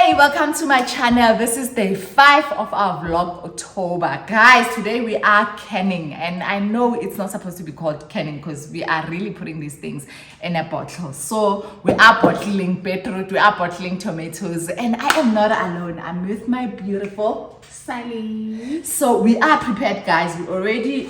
Hey, welcome to my channel. This is day 5 of our vlog October. Guys, today we are canning, and I know it's not supposed to be called canning because we are really putting these things in a bottle. So we are bottling beetroot, we are bottling tomatoes, and I am not alone. I'm with my beautiful Sally. So we are prepared, guys. We already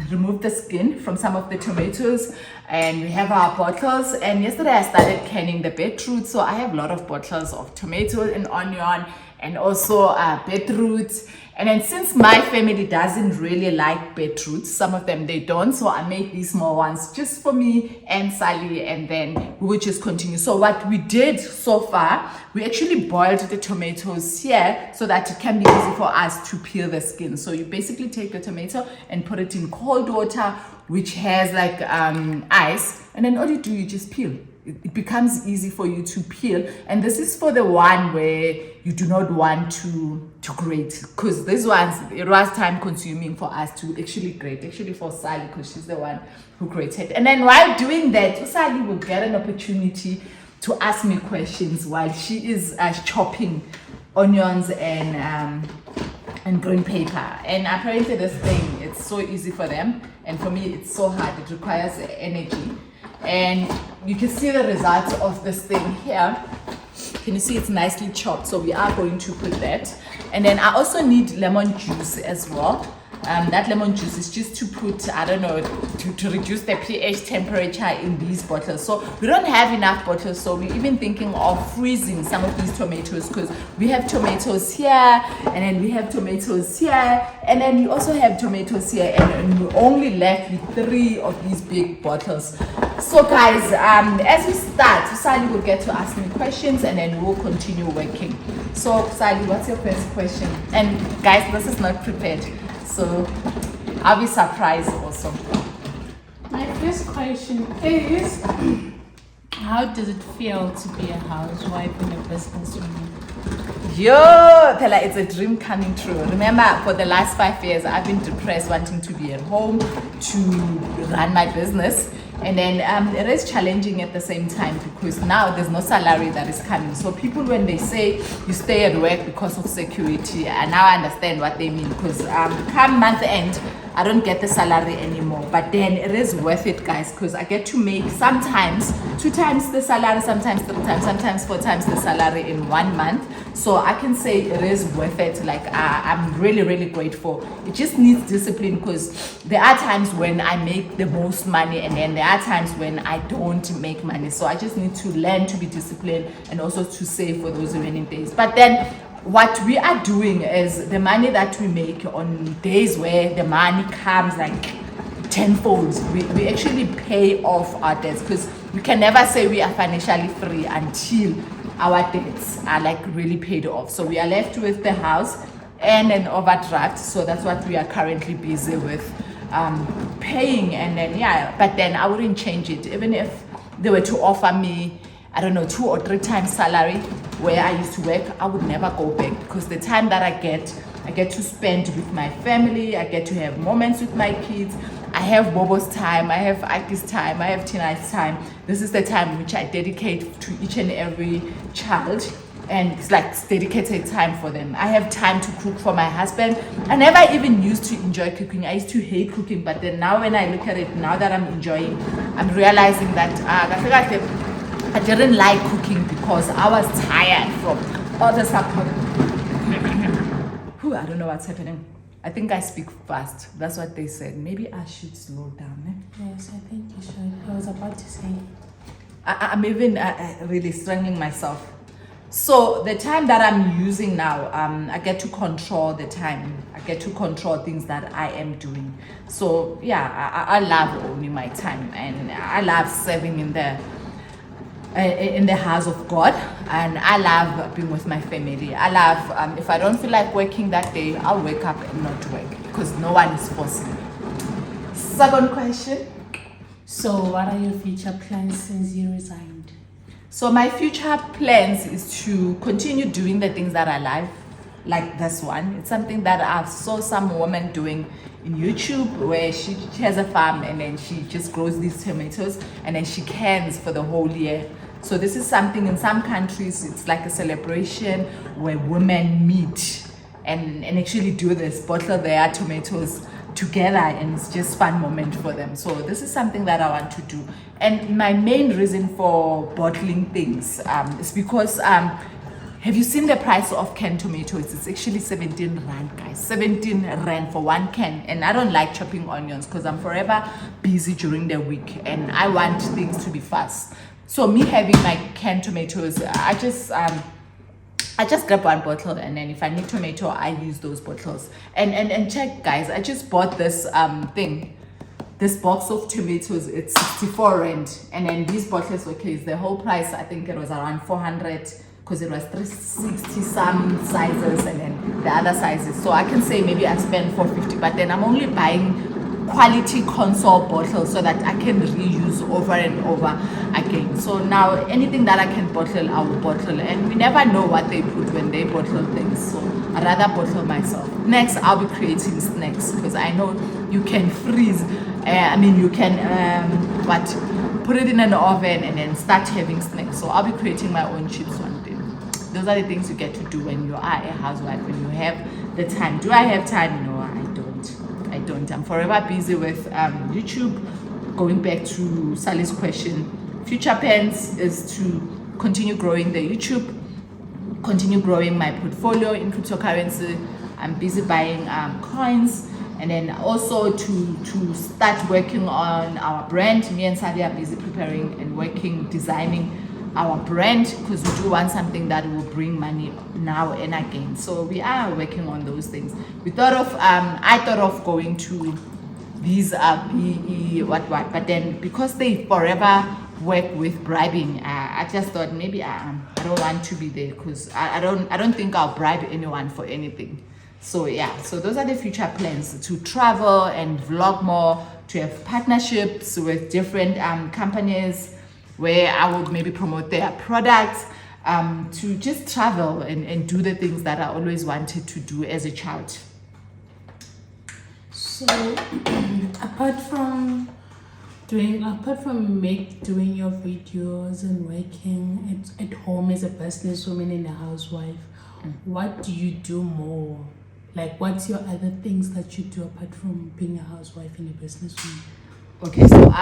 removed the skin from some of the tomatoes, and we have our bottles. And yesterday I started canning the beetroot, so I have a lot of bottles of tomato and onion and also beetroot. And then since my family doesn't really like beetroot, some of them they don't, so I made these small ones just for me and Sally, and then we will just continue. So what we did so far, we actually boiled the tomatoes here so that it can be easy for us to peel the skin. So you basically take the tomato and put it in cold water which has like ice, and then all you do, you just peel. It becomes easy for you to peel. And this is for the one where you do not want to grate, because this ones, it was time consuming for us to actually grate, actually for Sally, because she's the one who grated. And then while doing that, Sally will get an opportunity to ask me questions while she is chopping onions and green paper. And apparently this thing, it's so easy for them, and for me it's so hard. It requires energy. And you can see the results of this thing here. Can you see it's nicely chopped? So we are going to put that. And then I also need lemon juice as well. That lemon juice is just to put, I don't know, to reduce the pH temperature in these bottles. So we don't have enough bottles, so we're even thinking of freezing some of these tomatoes, because we have tomatoes here, and then we have tomatoes here, and then we also have tomatoes here, and we're only left with 3 of these big bottles. So guys, as we start, Sally will get to ask me questions, and then we'll continue working. So Sally, what's your first question? And guys, this is not prepared, so I'll be surprised also. My first question is, how does it feel to be a housewife and a businesswoman? Yo, Pella, it's a dream coming true. Remember, for the last 5 years, I've been depressed, wanting to be at home, to run my business. And then it is challenging at the same time, because now there's no salary that is coming. So people, when they say you stay at work because of security, I now understand what they mean, because come month end, I don't get the salary anymore. But then it is worth it, guys, because I get to make sometimes 2 times the salary, sometimes 3 times, sometimes 4 times the salary in 1 month. So I can say it is worth it. Like I'm really, really grateful. It just needs discipline, because there are times when I make the most money, and then there are times when I don't make money. So I just need to learn to be disciplined and also to save for those remaining days. But then what we are doing is the money that we make on days where the money comes like tenfold, we actually pay off our debts, because we can never say we are financially free until our debts are like really paid off. So we are left with the house and an overdraft. So that's what we are currently busy with paying. And then but then I wouldn't change it. Even if they were to offer me, I don't know, 2 or 3 times salary where I used to work, I would never go back, because the time that I get to spend with my family, I get to have moments with my kids. I have Bobo's time, I have Aki's time, I have Tina's time. This is the time which I dedicate to each and every child, and it's like dedicated time for them. I have time to cook for my husband. I never even used to enjoy cooking. I used to hate cooking, but then now when I look at it, now that I'm enjoying, I'm realizing that I didn't like cooking because I was tired from all the support. I don't know what's happening. I think I speak fast. That's what they said. Maybe I should slow down. Yes, I think you should. I was about to say. I'm even really strangling myself. So the time that I'm using now, I get to control the time. I get to control things that I am doing. So yeah, I love owning my time, and I love serving in the house of God, and I love being with my family. I love, if I don't feel like working that day, I'll wake up and not work, because no one is forcing me. Second question. So what are your future plans since you resigned? So my future plans is to continue doing the things that I love, like this one. It's something that I saw some woman doing in YouTube, where she has a farm, and then she just grows these tomatoes, and then she cans for the whole year. So this is something in some countries, it's like a celebration where women meet and actually do this, bottle their tomatoes together, and it's just fun moment for them. So this is something that I want to do. And my main reason for bottling things is because have you seen the price of canned tomatoes? It's actually 17 rand, guys. 17 rand for one can. And I don't like chopping onions because I'm forever busy during the week and I want things to be fast. So me having my canned tomatoes, I just grab one bottle, and then if I need tomato, I use those bottles. And check, guys, I just bought this this box of tomatoes. It's 64 rand, and then these bottles, okay, is the whole price. I think it was around 400 because it was 360 some sizes and then the other sizes. So I can say maybe I spent 450, but then I'm only buying quality console bottles so that I can reuse over and over again. So now anything that I can bottle, I will bottle, and we never know what they put when they bottle things. So I'd rather bottle myself. Next, I'll be creating snacks because I know you can freeze. You can put it in an oven and then start having snacks. So I'll be creating my own chips one day. Those are the things you get to do when you are a housewife, when you have the time. Do I have time? No, I don't. I'm forever busy with YouTube. Going back to Sally's question, future plans is to continue growing the YouTube, continue growing my portfolio in cryptocurrency. I'm busy buying coins, and then also to start working on our brand. Me and Sally are busy preparing and working, designing our brand, because we do want something that will bring money now and again. So we are working on those things. We thought of I thought of going to these but then because they forever work with bribing, I just thought maybe I don't want to be there, because I don't think I'll bribe anyone for anything. So yeah, so those are the future plans: to travel and vlog more, to have partnerships with different companies where I would maybe promote their products, to just travel and do the things that I always wanted to do as a child. So apart from doing your videos and working at home as a businesswoman and a housewife, what do you do more? Like, what's your other things that you do apart from being a housewife and a businesswoman? Okay, so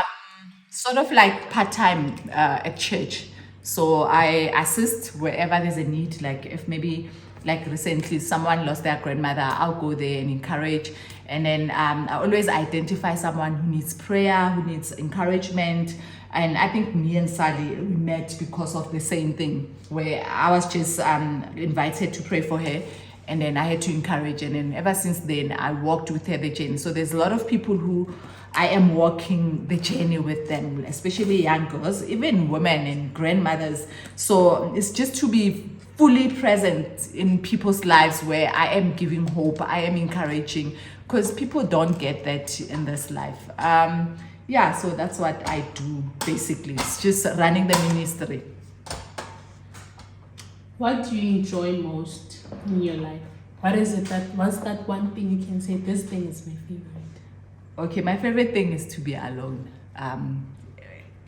sort of like part-time at church. So I assist wherever there's a need. Like if maybe like recently someone lost their grandmother, I'll go there and encourage. And then I always identify someone who needs prayer, who needs encouragement. And I think me and Sally, we met because of the same thing, where I was just invited to pray for her, and then I had to encourage. And then ever since then, I walked with her the journey. So there's a lot of people who I am walking the journey with them, especially young girls, even women and grandmothers. So it's just to be fully present in people's lives, where I am giving hope, I am encouraging, because people don't get that in this life. Yeah, so that's what I do basically. It's just running the ministry. What do you enjoy most in your life? What's that one thing you can say, this thing is my favorite? Okay, my favorite thing is to be alone.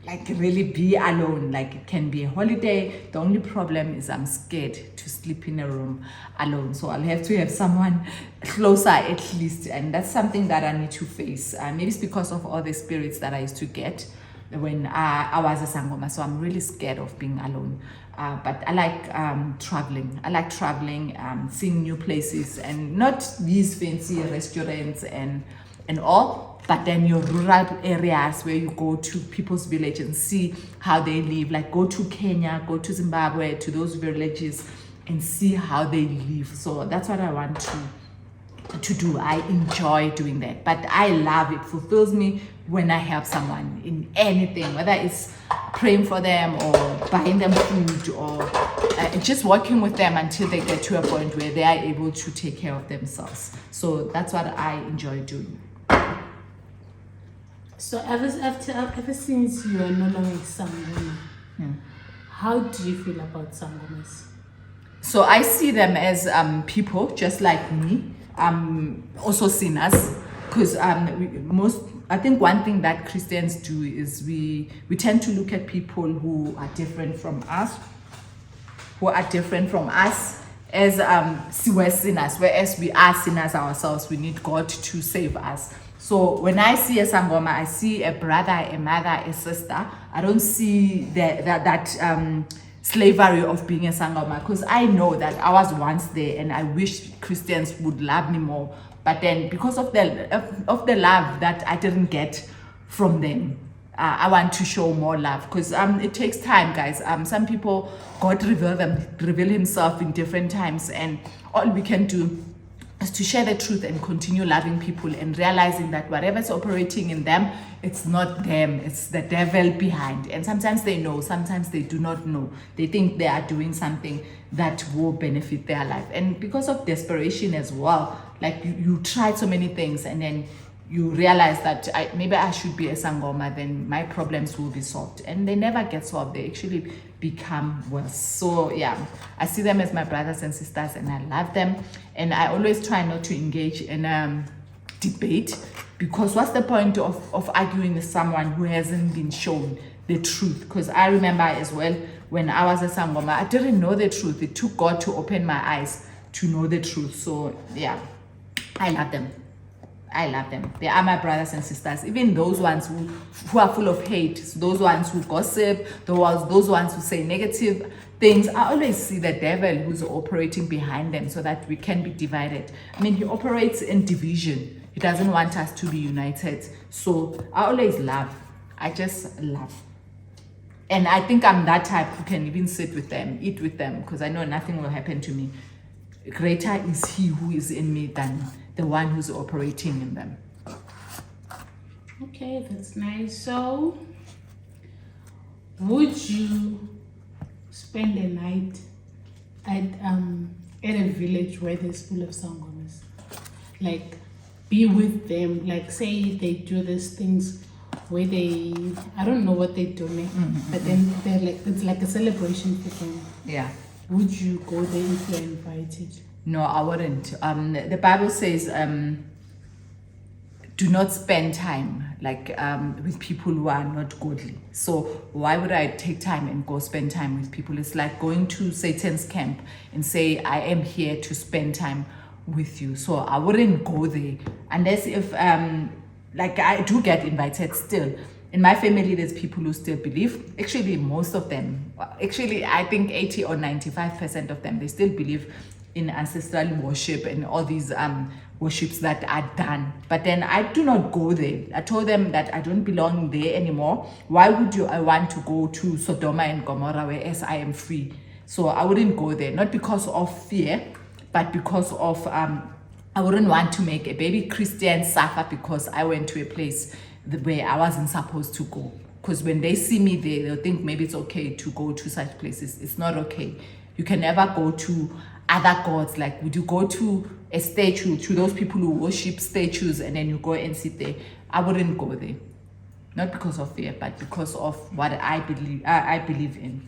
Like really be alone. Like it can be a holiday. The only problem is I'm scared to sleep in a room alone. So I'll have to have someone closer at least. And that's something that I need to face. Maybe it's because of all the spirits that I used to get when I was a sangoma. So I'm really scared of being alone. But I like traveling. I like traveling, seeing new places, and not these fancy restaurants and all, but then your rural areas where you go to people's village and see how they live. Like go to Kenya, go to Zimbabwe, to those villages and see how they live. So that's what I want to do. I enjoy doing that, but I love it. Fulfills me when I help someone in anything, whether it's praying for them or buying them food or just working with them until they get to a point where they are able to take care of themselves. So that's what I enjoy doing. So ever since you are no longer a sangoma, how do you feel about sangomas? So I see them as people just like me, also sinners, because most I think one thing that Christians do is we tend to look at people who are different from us, as we're sinners, whereas we are sinners ourselves. We need God to save us. So when I see a sangoma, I see a brother, a mother, a sister. I don't see that slavery of being a sangoma, because I know that I was once there, and I wish Christians would love me more. But then, because of the love that I didn't get from them, I want to show more love, because it takes time, guys. Some people, God reveal himself in different times, and all we can do is to share the truth and continue loving people, and realizing that whatever's operating in them, it's not them, it's the devil behind. And sometimes they know, sometimes they do not know. They think they are doing something that will benefit their life, and because of desperation as well, like you tried so many things, and then you realize that maybe I should be a sangoma, then my problems will be solved, and they never get solved. They actually become worse. So yeah, I see them as my brothers and sisters, and I love them, and I always try not to engage in debate, because what's the point of arguing with someone who hasn't been shown the truth? Because I remember as well, when I was a sangoma, I didn't know the truth. It took God to open my eyes to know the truth. So yeah, I love them. I love them. They are my brothers and sisters. Even those ones who are full of hate, those ones who gossip, those ones who say negative things, I always see the devil who's operating behind them, so that we can be divided. I mean, he operates in division. He doesn't want us to be united. So I always love. I just love. And I think I'm that type who can even sit with them, eat with them, because I know nothing will happen to me. Greater is he who is in me than the one who's operating in them. Okay, that's nice. So, would you spend a night at a village where there's full of sangomas? Like, be with them. Like, say they do these things where I don't know what they're doing, but then they're like, it's like a celebration for them. Yeah. Would you go there if you're invited? No, I wouldn't. The Bible says, do not spend time with people who are not godly. So why would I take time and go spend time with people? It's like going to Satan's camp and say, I am here to spend time with you. So I wouldn't go there unless if I do get invited still. In my family, there's people who still believe. Actually, most of them, I think 80 or 95% of them, they still believe in ancestral worship and all these worships that are done. But then I do not go there. I told them that I don't belong there anymore. Why would I want to go to Sodoma and Gomorrah, whereas I am free? So I wouldn't go there, not because of fear, but because of I wouldn't want to make a baby Christian suffer because I went to a place where I wasn't supposed to go. Because when they see me there, they'll think maybe it's okay to go to such places. It's not okay. You can never go to other gods. Like, would you go to a statue, to those people who worship statues, and then you go and sit there? I wouldn't go there. Not because of fear, but because of what I believe in.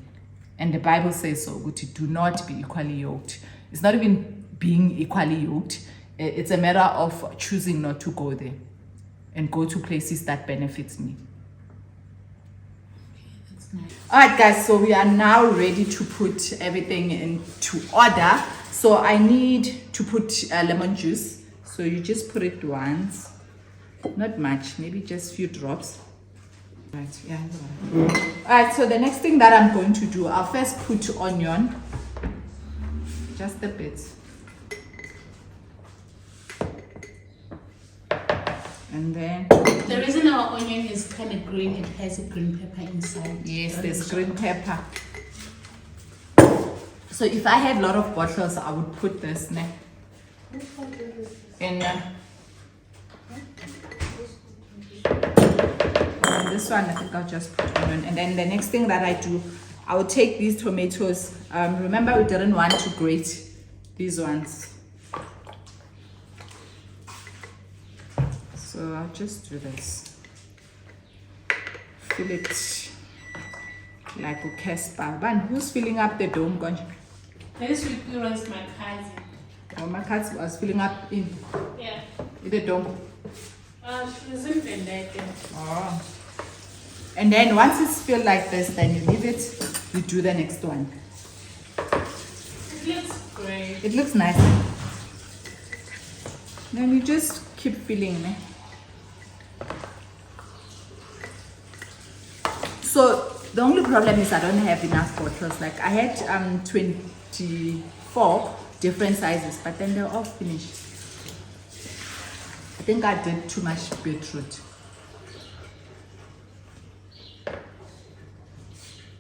And the Bible says so. Do not be equally yoked. It's not even being equally yoked. It's a matter of choosing not to go there and go to places that benefits me. Okay, that's nice. All right, guys, so we are now ready to put everything into order. So I need to put lemon juice. So you just put it once, not much, maybe just a few drops. Right, yeah. All right, so the next thing that I'm going to do, I'll first put onion, just a bit. And then the reason our onion is kind of green, it has a green pepper inside. Yes, there's green pepper. So if I had a lot of bottles, I would put this in. This one, I think I'll just put onion. And then the next thing that I do, I will take these tomatoes. Remember, we didn't want to grate these ones. So I'll just do this. Fill it like a Casper. But who's filling up the dome? This week was my cousin. Oh, my cousin was filling up in Yeah. the dome. She isn't in there yet. Oh. And then once it's filled like this, then you leave it, you do the next one. It looks great. It looks nice. Then you just keep filling. So the only problem is I don't have enough bottles. Like I had 24 different sizes, but then they're all finished. I think I did too much beetroot.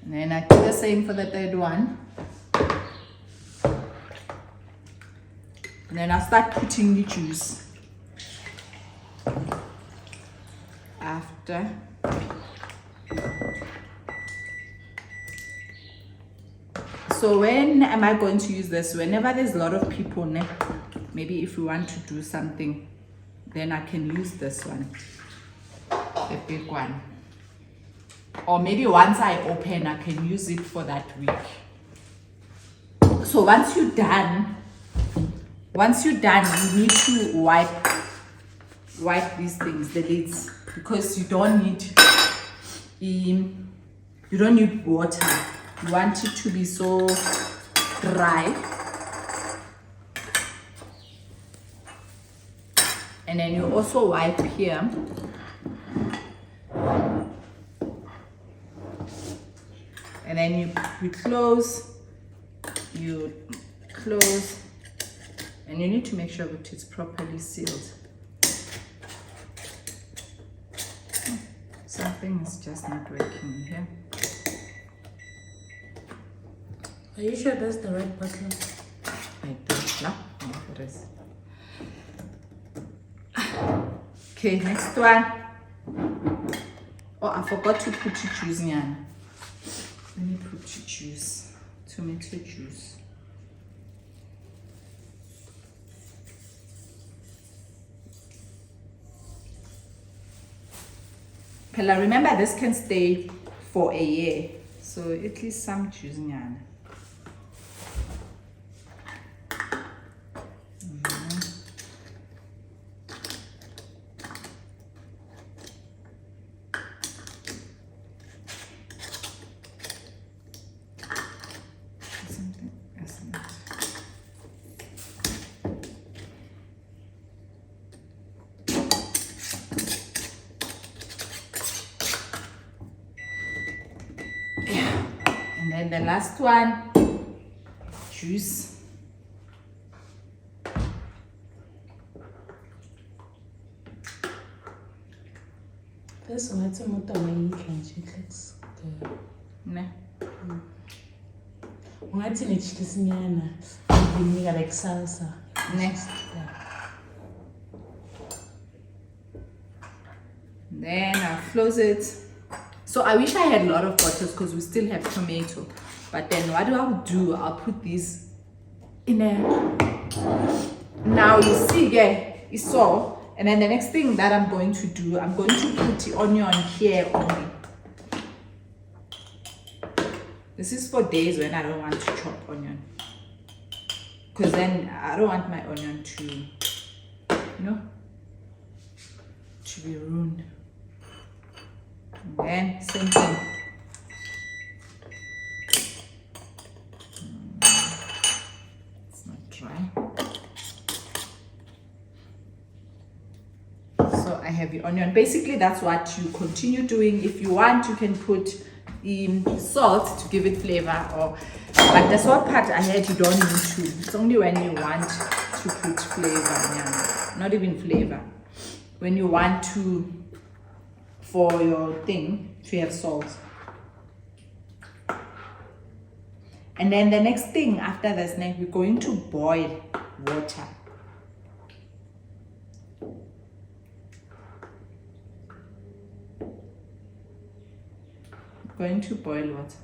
And then I do the same for the third one. And then I'll start putting the juice after. So when am I going to use this? Whenever there's a lot of people, maybe if we want to do something, then I can use this one, the big one. Or maybe once I open, I can use it for that week. So once you're done, you need to wipe these things, the lids, because you don't need water. You want it to be so dry. And then you also wipe here. And then you close, and you need to make sure that it's properly sealed. Something is just not working here. Are you sure that's the right bottle? I don't know. Oh, it is. Okay, next one. Oh, I forgot to put juice in. Let me put juice, tomato juice. Pella, remember this can stay for a year, so at least some juice in. And the last one, juice. This one, it's a motor way it looks good. Ne? What's in it? This nyana, you like salsa. Next. Then I'll close it. So I wish I had a lot of bottles because we still have tomato. But then what do? I'll put these in a... Now you see, yeah, it's all. And then the next thing that I'm going to do, I'm going to put the onion here only. This is for days when I don't want to chop onion. Because then I don't want my onion to, to be ruined. And then same thing. It's not dry. So I have the onion. Basically, that's what you continue doing. If you want, you can put salt to give it flavor. But the salt part I heard you don't need to. It's only when you want to put flavor. Yeah. Not even flavor. When you want to, for your thing, to have salt. And then the next thing after this, we're going to boil water. Going to boil water.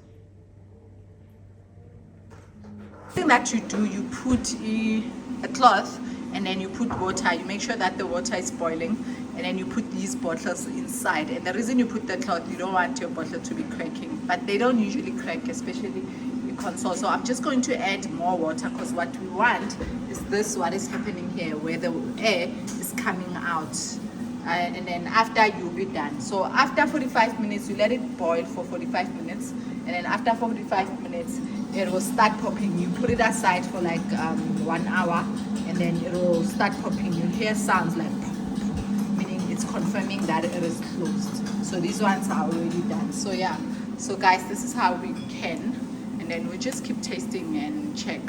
The thing that you do, you put a cloth and then you put water. You make sure that the water is boiling, and then you put these bottles inside. And the reason you put the cloth, you don't want your bottle to be cracking, but they don't usually crack, especially in console. So I'm just going to add more water because what we want is this, what is happening here, where the air is coming out and then after you'll be done. So after 45 minutes, you let it boil for 45 minutes, and then after 45 minutes it will start popping. You put it aside for like 1 hour, and then it will start popping. You'll hear sounds like pop, meaning it's confirming that it is closed. So these ones are already done. So yeah, so guys, this is how we can, and then we just keep tasting and check.